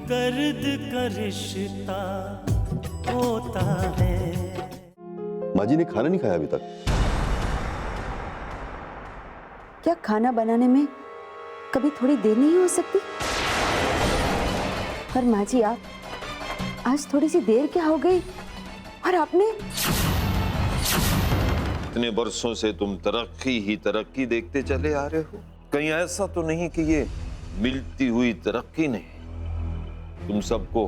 दर्द का रिश्ता होता है। माँ जी ने खाना नहीं खाया अभी तक। क्या खाना बनाने में कभी थोड़ी देर नहीं हो सकती? पर माँ जी, आप आज थोड़ी सी देर क्या हो गई? और आपने इतने बरसों से तुम तरक्की ही तरक्की देखते चले आ रहे हो। कहीं ऐसा तो नहीं कि ये मिलती हुई तरक्की ने तुम सबको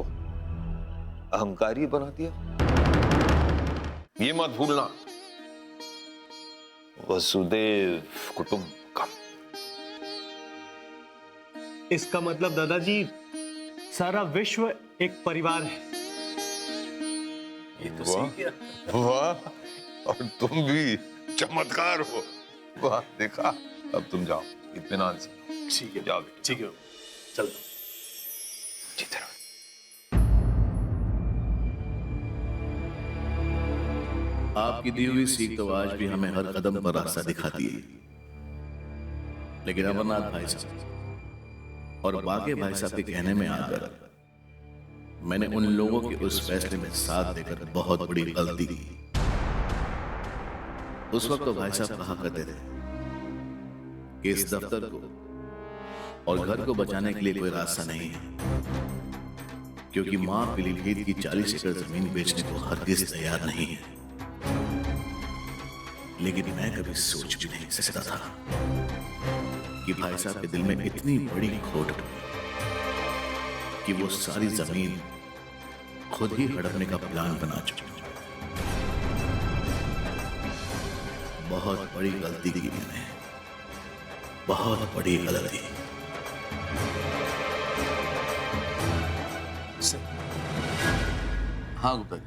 अहंकारी बना दिया? ये मत भूलना, वसुदेव कुटुंबकम। इसका मतलब दादाजी सारा विश्व एक परिवार है। ये तो सही किया। वाह, और तुम भी चमत्कार हो। वाह, देखा। अब तुम जाओ इत्मीनान से। ठीक है, जाओ। ठीक है, चलता। ठीक है। आपकी दी हुई सीख तो आज भी हमें हर कदम पर रास्ता दिखाती है। लेकिन अमरनाथ भाई साहब और बाके भाई साहब के कहने में आकर मैंने उन लोगों के उस फैसले में साथ देकर बहुत बड़ी गलती की। उस वक्त तो भाई साहब कहा करते थे कि इस दफ्तर को और घर को बचाने के लिए कोई रास्ता नहीं है, क्योंकि मां पीलीभीत की 40 एकड़ जमीन बेचने को हरगिज तैयार नहीं है। लेकिन मैं कभी सोच भी नहीं सकता था कि भाई साहब के दिल में इतनी बड़ी खोट कि वो सारी जमीन खुद ही हड़पने का प्लान बना चुके। बहुत बड़ी गलती की मैंने, बहुत बड़ी गलती। हाँ गुप्ता जी।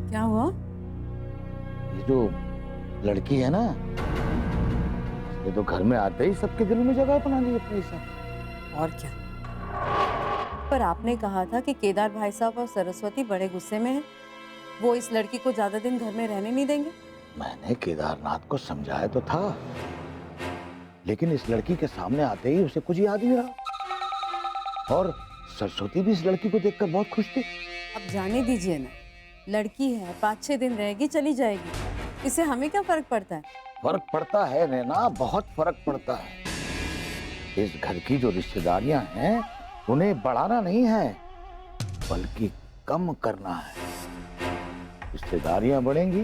क्या हुआ? ये जो लड़की है ना, ये तो घर में आते ही सबके दिल में जगह बना ली अपने हिसाब। और क्या। पर आपने कहा था कि केदार भाई साहब और सरस्वती बड़े गुस्से में हैं। वो इस लड़की को ज्यादा दिन घर में रहने नहीं देंगे। मैंने केदारनाथ को समझाया तो था, लेकिन इस लड़की के सामने आते ही उसे कुछ याद नहीं रहा। और सरस्वती भी इस लड़की को देखकर बहुत खुश थी। अब जाने दीजिए ना, लड़की है, 5-6 दिन रहेगी, चली जाएगी। इससे हमें क्या फर्क पड़ता है? फर्क पड़ता है नैना, बहुत फर्क पड़ता है। इस घर की जो रिश्तेदारियां हैं उन्हें बढ़ाना नहीं है, बल्कि कम करना है। रिश्तेदारियां बढ़ेंगी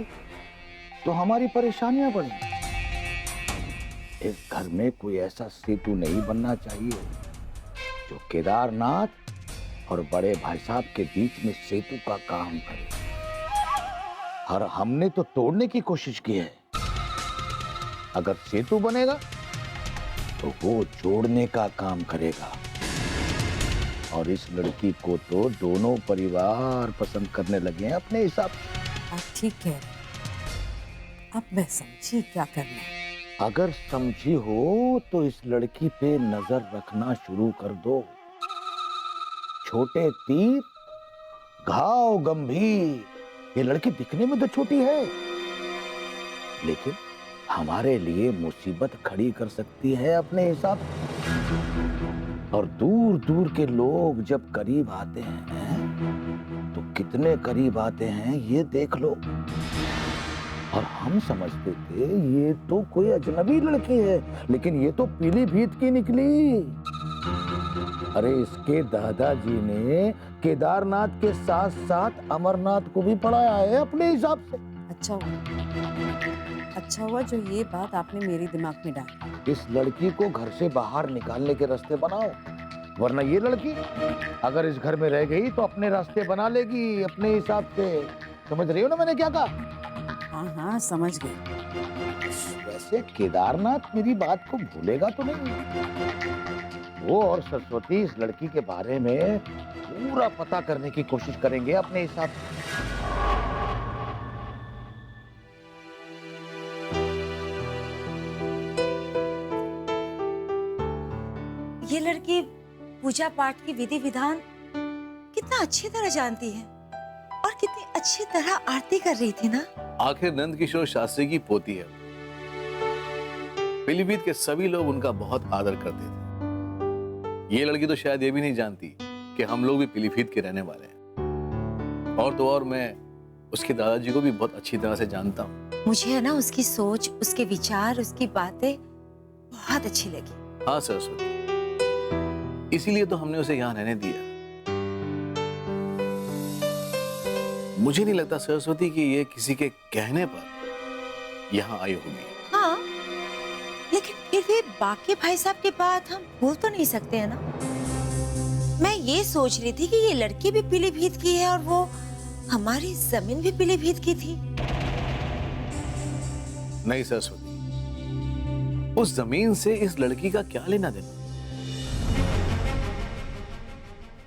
तो हमारी परेशानियां बढ़ेंगी। इस घर में कोई ऐसा सेतु नहीं बनना चाहिए जो केदारनाथ और बड़े भाई साहब के बीच में सेतु का काम करे। और हमने तो तोड़ने की कोशिश की है। अगर सेतु बनेगा तो वो जोड़ने का काम करेगा। और इस लड़की को तो दोनों परिवार पसंद करने लगे हैं अपने हिसाब से। आप ठीक कह रहे हैं। अब मैं समझी क्या करना है। अगर समझी हो तो इस लड़की पे नजर रखना शुरू कर दो। छोटे तीर, घाव गंभीर। ये लड़की दिखने में तो छोटी है, लेकिन हमारे लिए मुसीबत खड़ी कर सकती है अपने हिसाब से। और दूर दूर के लोग जब करीब आते हैं तो कितने करीब आते हैं ये देख लो। और हम समझते थे ये तो कोई अजनबी लड़की है, लेकिन ये तो पीलीभीत की निकली। अरे इसके दादाजी ने केदारनाथ के साथ साथ अमरनाथ को भी पढ़ाया है अपने हिसाब से। अच्छा हुआ जो ये बात आपने मेरे दिमाग में डाली। इस लड़की को घर से बाहर निकालने के रास्ते बनाओ, वरना ये लड़की अगर इस घर में रह गई तो अपने रास्ते बना लेगी अपने हिसाब से। समझ रही हो ना मैंने क्या कहा? हाँ हाँ समझ गई। वैसे केदारनाथ मेरी बात को भूलेगा तो नहीं? वो और सरस्वती इस लड़की के बारे में पूरा पता करने की कोशिश करेंगे अपने हिसाब से। ये लड़की पूजा पाठ की विधि विधान कितना अच्छी तरह जानती है और कितनी अच्छी तरह आरती कर रही थी ना। आखिर नंद किशोर शास्त्री की पोती है। पीलीभीत के सभी लोग उनका बहुत आदर करते थे। ये लड़की तो शायद ये भी नहीं जानती कि हम लोग भी पीलीभीत के रहने वाले हैं। और तो और मैं उसके दादाजी को भी बहुत अच्छी तरह से जानता हूँ। मुझे है ना उसकी सोच, उसके विचार, उसकी बातें बहुत अच्छी लगी। हाँ सरस्वती, इसीलिए तो हमने उसे यहाँ रहने दिया। मुझे नहीं लगता सरस्वती कि ये किसी के कहने पर यहाँ आई होगी। हाँ, लेकिन फिर भी बाकी भाई साहब की बात हम भूल तो नहीं सकते है ना। मैं ये सोच रही थी कि ये लड़की भी पीलीभीत की है और वो हमारी जमीन भी पीलीभीत की थी। नहीं सरस्वती, उस जमीन से इस लड़की का क्या लेना देना?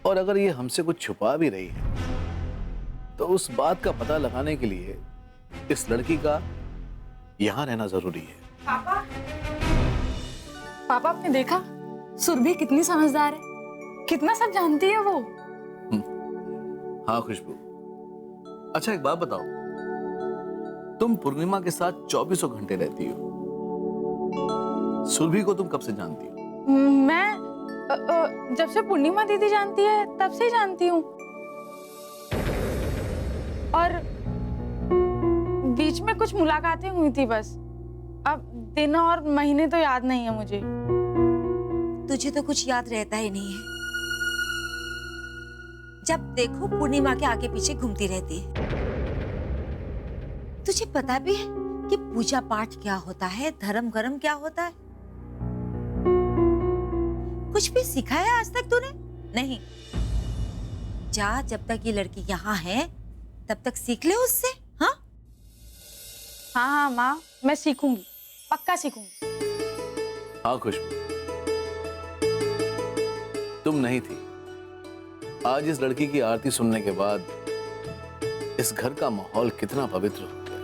और अगर ये हमसे कुछ छुपा भी रही है तो उस बात का पता लगाने के लिए इस लड़की का यहाँ रहना जरूरी है। पापा आपने देखा सुरभि कितनी समझदार है, कितना सब जानती है वो। हाँ खुशबू, अच्छा एक बात बताओ, तुम पूर्णिमा के साथ 24 घंटे रहती हो, सुरभि को तुम कब से जानती हो? मैं जब से पूर्णिमा दीदी जानती है तब से ही जानती हूँ, और बीच में कुछ मुलाकातें हुई थी बस। अब दिन और महीने तो याद नहीं है मुझे। तुझे तो कुछ याद रहता ही नहीं है। जब देखो पूर्णिमा के आगे पीछे घूमती रहती है। तुझे पता भी है कि पूजा पाठ क्या होता है, धर्म कर्म क्या होता है? कुछ भी सिखाया आज तक तूने? नहीं। जा, जब तक ये लड़की यहाँ है तब तक सीख ले उससे। हाँ हाँ माँ, मैं सीखूंगी, पक्का सीखूंगी। हाँ खुशबू, तुम नहीं थी, आज इस लड़की की आरती सुनने के बाद इस घर का माहौल कितना पवित्र हो गया।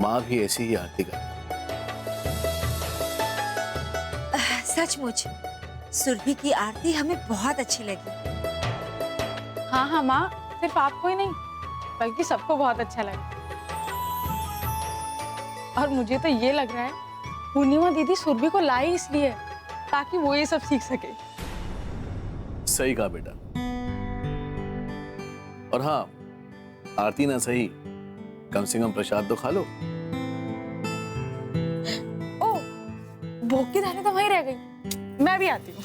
माँ भी ऐसी ही आरती करती। सचमुच सुरभि की आरती हमें बहुत अच्छी लगी। हाँ हाँ माँ, सिर्फ आपको ही नहीं बल्कि सबको बहुत अच्छा लगा। और मुझे तो ये लग रहा है पूर्णिमा दीदी सुरभि को लाई इसलिए ताकि वो ये सब सीख सके। सही कहा बेटा। और हाँ, आरती ना सही, कम से कम प्रसाद तो खा लो। ओ, भोग की थाली तो वहीं रह गई, मैं भी आती हूँ।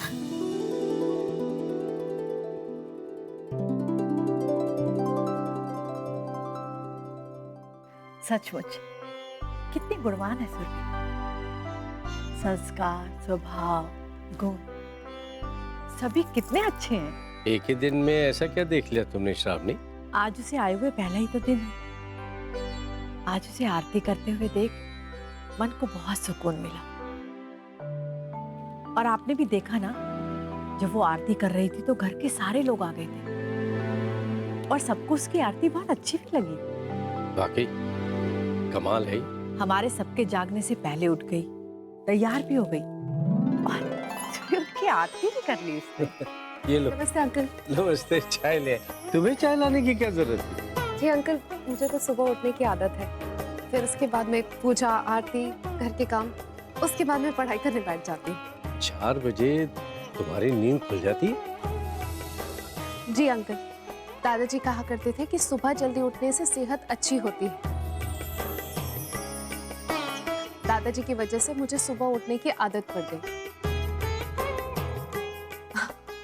सचमुच कितनी गुणवान है सुरभि। संस्कार, स्वभाव, गुण सभी कितने अच्छे हैं। एक ही दिन में ऐसा क्या देख लिया तुमने श्रावणी? आज उसे आए हुए पहला ही तो दिन है। आज उसे आरती करते हुए देख मन को बहुत सुकून मिला। और आपने भी देखा ना, जब वो आरती कर रही थी तो घर के सारे लोग आ गए थे और सबको उसकी आरती बहुत अच्छी भी लगी। वाकई कमाल है। हमारे सबके जागने से पहले उठ गई, तैयार भी हो गई और उनकी आरती भी कर ली उसने। ये लो। नमस्ते अंकल। नमस्ते, चाय ले। तुम्हें चाय लाने की क्या जरूरत है? जी अंकल, मुझे तो सुबह उठने की आदत है, फिर उसके बाद में पूजा, आरती, घर के काम, उसके बाद में पढ़ाई करने बैठ जाती हूँ। 4 बजे तुम्हारी नींद खुल जाती है? जी अंकल, दादाजी कहा करते थे कि सुबह जल्दी उठने से सेहत अच्छी होती है। दादाजी की वजह से मुझे सुबह उठने की आदत पड़ गई।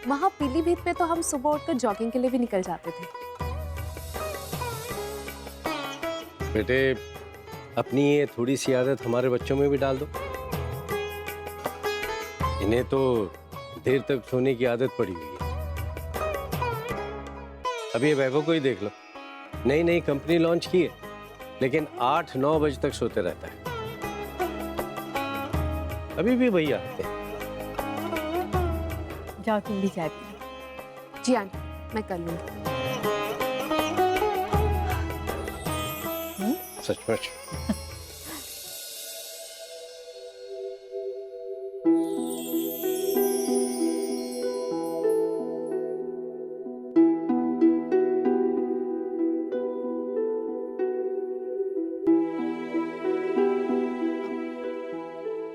वहां पीलीभीत में तो हम सुबह उठकर जॉगिंग के लिए भी निकल जाते थे। बेटे, अपनी ये थोड़ी सी आदत हमारे बच्चों में भी डाल दो। इन्हें तो देर तक सोने की आदत पड़ी हुई है। अब ये वैभव को ही देख लो, नई नई कंपनी लॉन्च की है, लेकिन 8-9 बजे तक सोते रहता है। अभी भी भैया आते हैं। जाओ तुम भी चाय पी लो। जी आंटी, मैं कर लूंगी। सचमुच।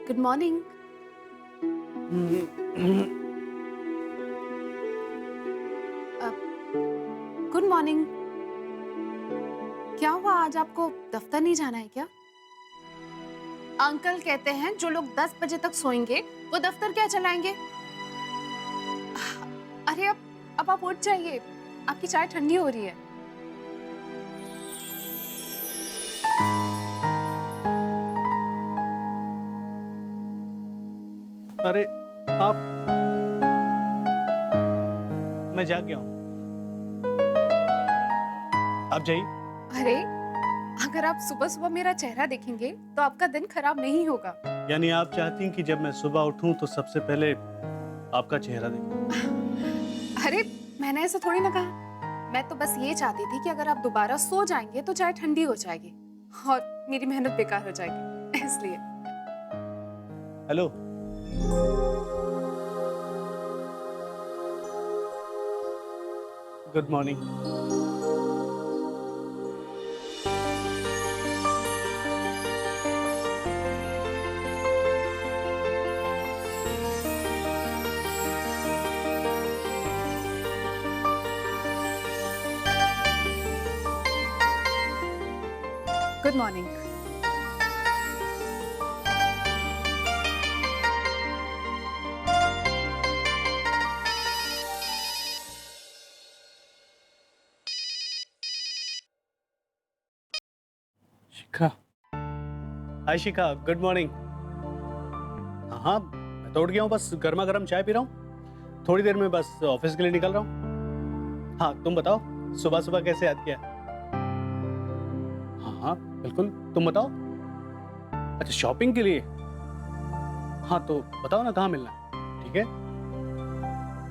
Good morning. Good morning. क्या हुआ, आज आपको दफ्तर नहीं जाना है क्या? अंकल कहते हैं जो लोग 10 बजे तक सोएंगे वो दफ्तर क्या चलाएंगे? अरे अब आप उठ जाइए, आपकी चाय ठंडी हो रही है। अरे आप, मैं जाग गया हूँ, आप जाइए। अरे अगर आप सुबह सुबह मेरा चेहरा देखेंगे तो आपका दिन खराब नहीं होगा। यानी आप चाहती हैं कि जब मैं सुबह उठूं तो सबसे पहले आपका चेहरा देखूं? अरे मैंने ऐसा थोड़ी ना कहा, मैं तो बस ये चाहती थी कि अगर आप दोबारा सो जाएंगे तो चाय ठंडी हो जाएगी और मेरी मेहनत बेकार हो जाएगी, इसलिए। Hello, good morning. Good morning. Shikha, hi Shikha, good morning. हाँ, मैं तो उठ गया हूँ, बस गर्मा गर्म चाय पी रहा हूँ। थोड़ी देर में बस ऑफिस के लिए निकल रहा हूँ। हाँ, तुम बताओ सुबह सुबह कैसे याद किया? हाँ हाँ बिल्कुल, तुम बताओ। अच्छा, शॉपिंग के लिए? हाँ तो बताओ ना कहाँ मिलना है, ठीक है?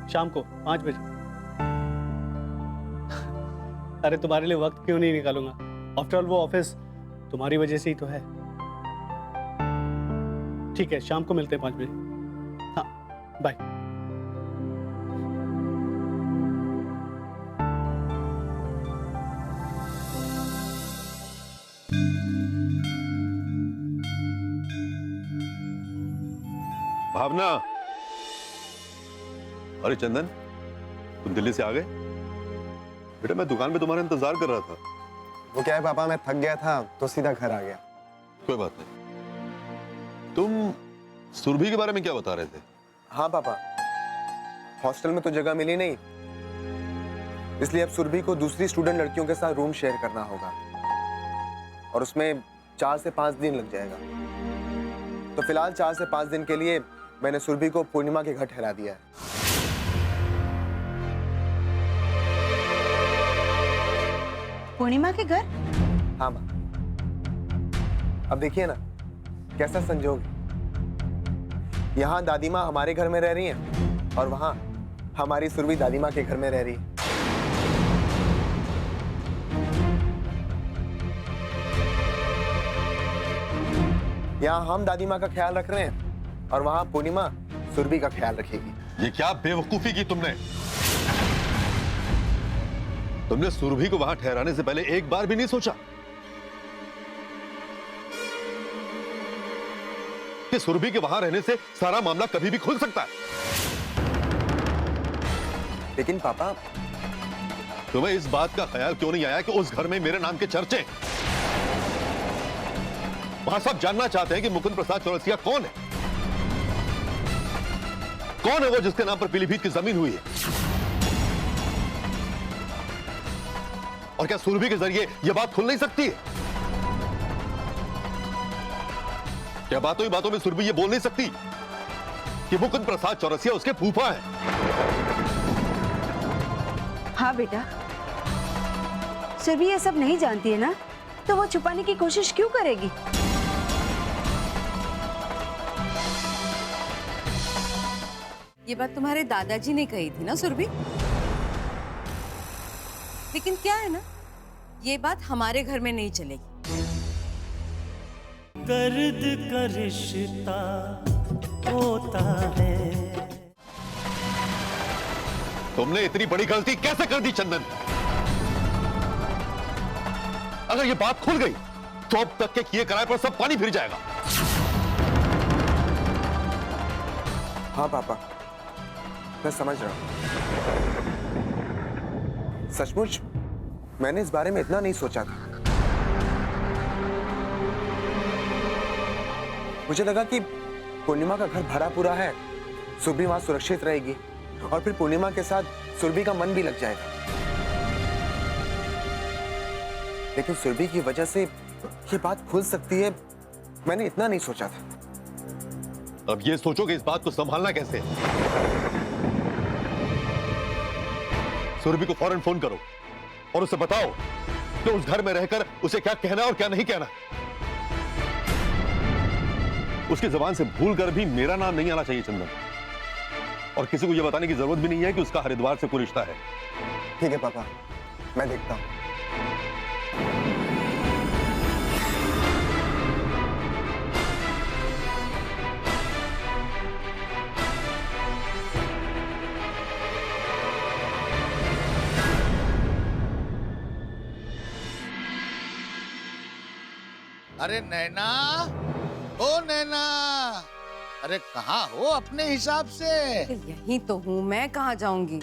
शाम को 5 बजे। अरे तुम्हारे लिए वक्त क्यों नहीं निकालूंगा? आफ्टर ऑल वो ऑफिस तुम्हारी वजह से ही तो है। ठीक है, शाम को मिलते हैं 5 बजे। हाँ, बाय। भावना, अरे चंदन, तुम दिल्ली से आ गए? बेटा मैं दुकान पे तुम्हारा इंतजार कर रहा था। वो क्या है पापा, मैं थक गया था तो सीधा घर आ गया। कोई बात नहीं। तुम सुरभि के बारे में क्या बता रहे थे? हाँ पापा, हॉस्टल में तो जगह मिली नहीं, इसलिए अब सुरभि को दूसरी स्टूडेंट लड़कियों के साथ रूम शेयर करना होगा और उसमें 4 से 5 दिन लग जाएगा। तो फिलहाल 4 से 5 दिन के लिए मैंने सुरभि को पूर्णिमा के घर ठहरा दिया है। पूर्णिमा के घर? हाँ माँ, अब देखिए ना कैसा संजोग है। यहाँ दादी माँ हमारे घर में रह रही हैं और वहाँ हमारी सुरभि दादी माँ के घर में रह रही है। यहाँ हम दादी माँ का ख्याल रख रहे हैं और वहाँ पूर्णिमा सुरभि का ख्याल रखेगी। ये क्या बेवकूफी की तुमने? तुमने सुरभि को वहां ठहराने से पहले एक बार भी नहीं सोचा कि सुरभि के वहां रहने से सारा मामला कभी भी खुल सकता है? लेकिन पापा, तुम्हें इस बात का ख्याल क्यों नहीं आया कि उस घर में मेरे नाम के चर्चे? वहां सब जानना चाहते हैं कि मुकुंद प्रसाद चौरसिया कौन है। कौन है वो जिसके नाम पर पीलीभीत की जमीन हुई है? और क्या सुरभि के जरिए यह बात खुल नहीं सकती है? क्या बातों ही बातों में सुरभि ये बोल नहीं सकती कि मुकुंद प्रसाद चौरसिया उसके फूफा है। हाँ बेटा, सुरभि ये सब नहीं जानती है ना, तो वो छुपाने की कोशिश क्यों करेगी? ये बात तुम्हारे दादाजी ने कही थी ना सुरभि? लेकिन क्या है ना, ये बात हमारे घर में नहीं चलेगी। दर्द का रिश्ता होता है। तुमने इतनी बड़ी गलती कैसे कर दी चंदन? अगर ये बात खुल गई तो अब तक के किए कराए पर सब पानी फिर जाएगा। हाँ पापा, मैं समझ रहा हूं। सचमुच मैंने इस बारे में इतना नहीं सोचा था। मुझे लगा कि पूर्णिमा का घर भरा पूरा है, सुरभि वहां सुरक्षित रहेगी और फिर पूर्णिमा के साथ सुरभि का मन भी लग जाएगा। लेकिन सुरभि की वजह से ये बात खुल सकती है, मैंने इतना नहीं सोचा था। अब ये सोचो कि इस बात को संभालना कैसे। सुरभि को फौरन फोन करो और उसे बताओ कि उस घर में रहकर उसे क्या कहना और क्या नहीं कहना। उसकी जुबान से भूल कर भी मेरा नाम नहीं आना चाहिए चंदन, और किसी को यह बताने की जरूरत भी नहीं है कि उसका हरिद्वार से कोई रिश्ता है। ठीक है पापा, मैं देखता हूं। अरे नैना, ओ नैना, अरे कहाँ हो अपने हिसाब से? यही तो हूँ, मैं कहाँ जाऊंगी?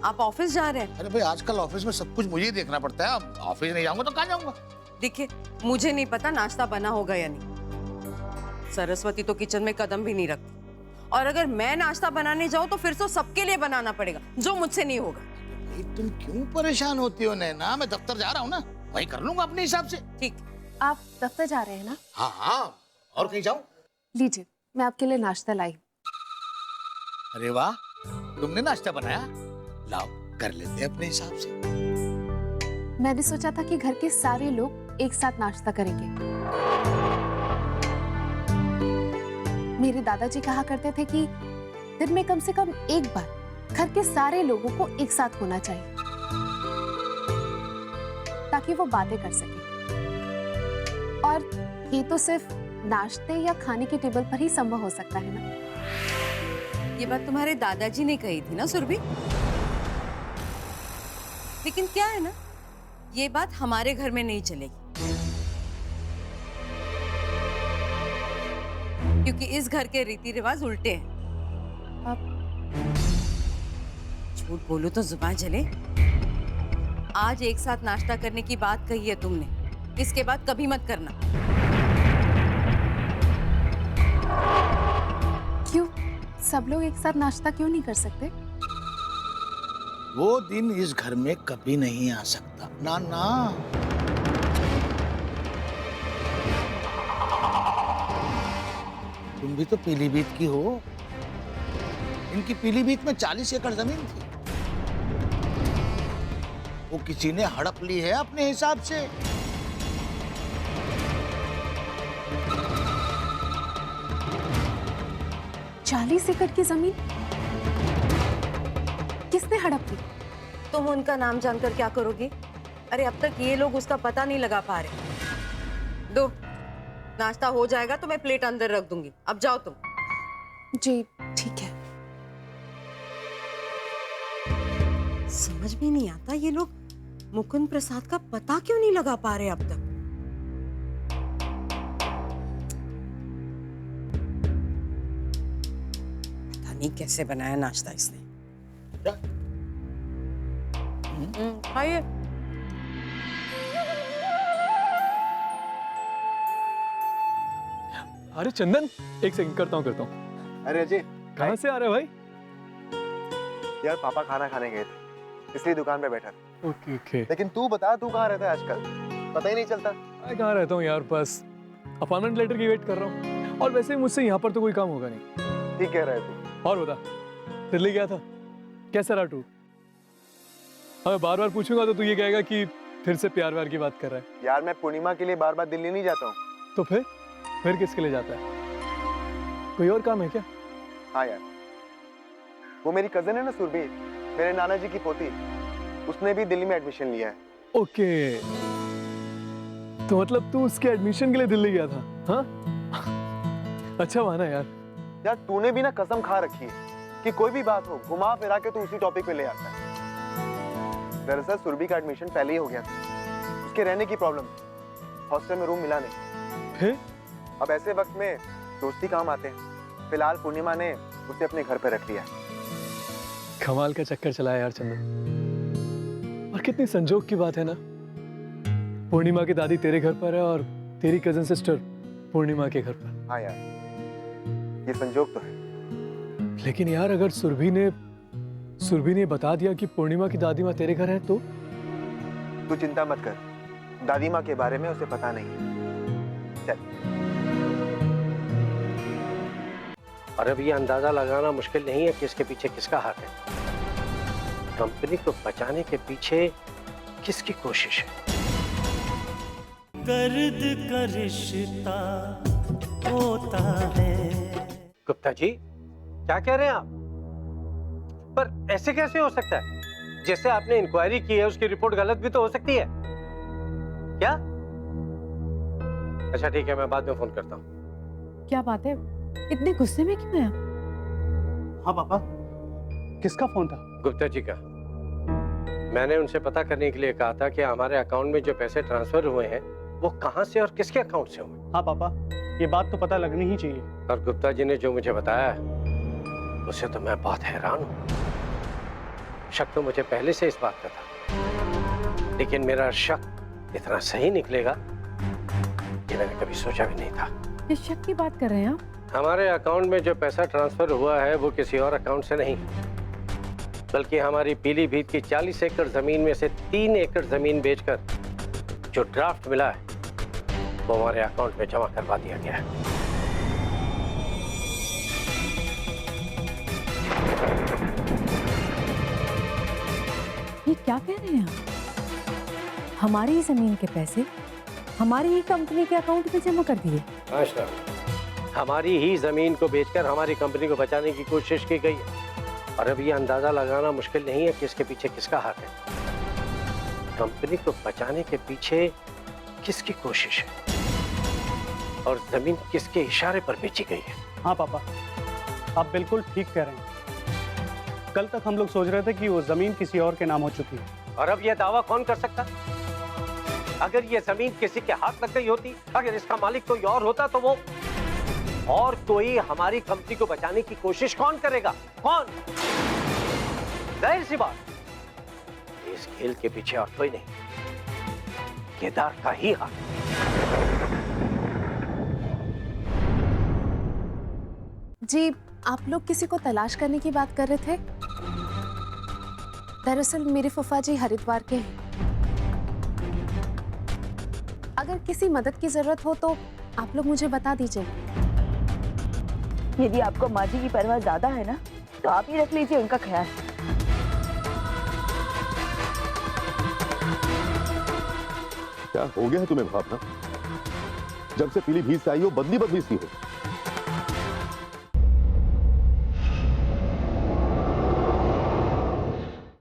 आप ऑफिस जा रहे हैं? अरे भाई आजकल ऑफिस में सब कुछ मुझे ही देखना पड़ता है, अब ऑफिस नहीं जाऊंगा तो कहाँ जाऊंगा? देखिए, मुझे नहीं पता नाश्ता बना होगा या नहीं। सरस्वती तो किचन में कदम भी नहीं रखती, और अगर मैं नाश्ता बनाने जाऊँ तो फिर तो सबके लिए बनाना पड़ेगा, जो मुझसे नहीं होगा। भाई तुम क्यों परेशान होती हो नैना? मैं दफ्तर जा रहा हूँ ना, वही कर लूंगा अपने हिसाब से। ठीक। आप दफ्तर जा रहे हैं ना? हाँ हाँ, और कहीं जाऊं? लीजिए, मैं आपके लिए नाश्ता लाई। अरे वाह, तुमने नाश्ता बनाया? लाओ कर लेते हैं अपने हिसाब से। मैंने सोचा था कि घर के सारे लोग एक साथ नाश्ता करेंगे। मेरे दादाजी कहा करते थे कि दिन में कम से कम एक बार घर के सारे लोगों को एक साथ होना चाहिए, ताकि वो बातें कर सके। और ये तो सिर्फ नाश्ते या खाने के टेबल पर ही संभव हो सकता है ना? ये बात तुम्हारे दादाजी ने कही थी ना सुरभि? लेकिन क्या है ना, ये बात हमारे घर में नहीं चलेगी, क्योंकि इस घर के रीति रिवाज उल्टे हैं। अब झूठ बोलूं तो जुबान जले। आज एक साथ नाश्ता करने की बात कही है तुमने, इसके बाद कभी मत करना। क्यों? सब लोग एक साथ नाश्ता क्यों नहीं कर सकते? वो दिन इस घर में कभी नहीं आ सकता ना ना। तुम भी तो पीलीभीत की हो। इनकी पीलीभीत में 40 एकड़ जमीन थी, वो किसी ने हड़प ली है अपने हिसाब से। 40 एकड़ की जमीन किसने हड़प ली? तुम उनका नाम जानकर क्या करोगे? अरे अब तक ये लोग उसका पता नहीं लगा पा रहे। दो, नाश्ता हो जाएगा तो मैं प्लेट अंदर रख दूंगी, अब जाओ तुम। जी ठीक है। समझ में नहीं आता ये लोग मुकुंद प्रसाद का पता क्यों नहीं लगा पा रहे अब तक। पता नहीं कैसे बनाया नाश्ता इसने। खाइए। अरे चंदन, एक सेकंड, करता हूँ। अरे अजय, कहाँ से आ रहे हो भाई? यार पापा खाना खाने गए थे, इसलिए दुकान पे बैठा था। Okay okay. लेकिन तू बता, तू कहाँ रहता है आजकल? पता ही नहीं चलता। मैं कहाँ रहता हूँ यार, बस अपॉइंटमेंट लेटर की वेट कर रहा हूँ। और वैसे मुझसे यहाँ पर तो कोई काम होगा नहीं। ठीक कह रहा है तू। और बता, दिल्ली गया था, कैसा रहा टूर? मैं बार बार पूछूंगा तो तू ये कहेगा कि फिर से प्यार व्यार की बात कर रहा है। यार मैं पूर्णिमा के लिए बार बार दिल्ली नहीं जाता हूँ। तो फिर किसके लिए जाता है? कोई और काम है क्या? हाँ यार, वो मेरी कजन है ना सुरभि, मेरे नाना जी की पोती, उसने भी दिल्ली में एडमिशन लिया है। ओके, तो मतलब तू उसके एडमिशन के लिए दिल्ली गया था? हाँ, अच्छा माना यार। यार तूने भी ना कसम खा रखी है कि कोई भी बात हो घुमा फिरा के तू उसी टॉपिक पे ले आता है। दरअसल सुरभि का एडमिशन पहले ही हो गया था, उसके रहने की प्रॉब्लम, हॉस्टल में रूम मिला नहीं। फिर अब ऐसे वक्त में दोस्ती काम आते हैं। फिलहाल पूर्णिमा ने उसे अपने घर पे रख लिया। कमाल का चक्कर चलाया यार चंदन, और कितनी संजोग की बात है ना, पूर्णिमा की दादी तेरे घर पर है और तेरी कजन सिस्टर पूर्णिमा के घर पर। हाँ यार, ये संजोग तो है। लेकिन यार अगर सुरभि ने बता दिया कि पूर्णिमा की दादी माँ तेरे घर है तो? तू चिंता मत कर, दादी माँ के बारे में उसे पता नहीं है। चल। और अब ये अंदाजा लगाना मुश्किल नहीं है कि इसके पीछे किसका हाथ है। कंपनी को बचाने के पीछे किसकी कोशिश है? दर्द का रिश्ता होता है। गुप्ता जी, क्या कह रहे हैं आप? पर ऐसे कैसे हो सकता है? जैसे आपने इंक्वायरी की है उसकी रिपोर्ट गलत भी तो हो सकती है क्या? अच्छा ठीक है, मैं बाद में फोन करता हूँ। क्या बात है, इतने गुस्से में क्यों है? हाँ पापा, किसका फोन था? गुप्ता जी का। मैंने उनसे पता करने के लिए कहा था कि हमारे अकाउंट में जो पैसे ट्रांसफर हुए हैं वो कहां से और किसके अकाउंट से हुए। हाँ पापा, ये बात तो पता लगनी ही चाहिए। और गुप्ता जी ने जो मुझे बताया उससे तो मैं बहुत हैरान हूं। शक तो मुझे पहले से इस बात का था, लेकिन मेरा शक इतना सही निकलेगा ये मैंने कभी सोचा भी नहीं था। किस शक की बात कर रहे हैं आप? हमारे अकाउंट में जो पैसा ट्रांसफर हुआ है वो किसी और अकाउंट से नहीं, बल्कि हमारी पीलीभीत की 40 एकड़ जमीन में से 3 एकड़ जमीन बेचकर जो ड्राफ्ट मिला है वो हमारे अकाउंट में जमा करवा दिया गया है। ये क्या कह रहे हैं आप? हमारी जमीन के पैसे हमारी ही कंपनी के अकाउंट में जमा कर दिए? अच्छा, हमारी ही जमीन को बेचकर हमारी कंपनी को बचाने की कोशिश की गई है। और अब ये अंदाजा लगाना मुश्किल नहीं है कि इसके पीछे किसका हाथ है। कंपनी को बचाने के पीछे किसकी कोशिश है और जमीन किसके इशारे पर बेची गई है। हाँ पापा, आप बिल्कुल ठीक कह रहे हैं। कल तक हम लोग सोच रहे थे कि वो जमीन किसी और के नाम हो चुकी है। और अब यह दावा कौन कर सकता? अगर ये जमीन किसी के हाथ लग गई होती, अगर इसका मालिक कोई और होता तो वो और कोई हमारी कंपनी को बचाने की कोशिश कौन करेगा? कौन? जाहिर सी बात, इस खेल के पीछे और कोई नहीं, केदार का ही हाथ। जी, आप लोग किसी को तलाश करने की बात कर रहे थे? दरअसल मेरे फूफा जी हरिद्वार के हैं। अगर किसी मदद की जरूरत हो तो आप लोग मुझे बता दीजिए। यदि आपको माँ जी की परवाह ज्यादा है ना, तो आप ही रख लीजिए उनका ख्याल। क्या हो गया है तुम्हें भावना? जब से पीलीभीत से आई हो बदली सी हो।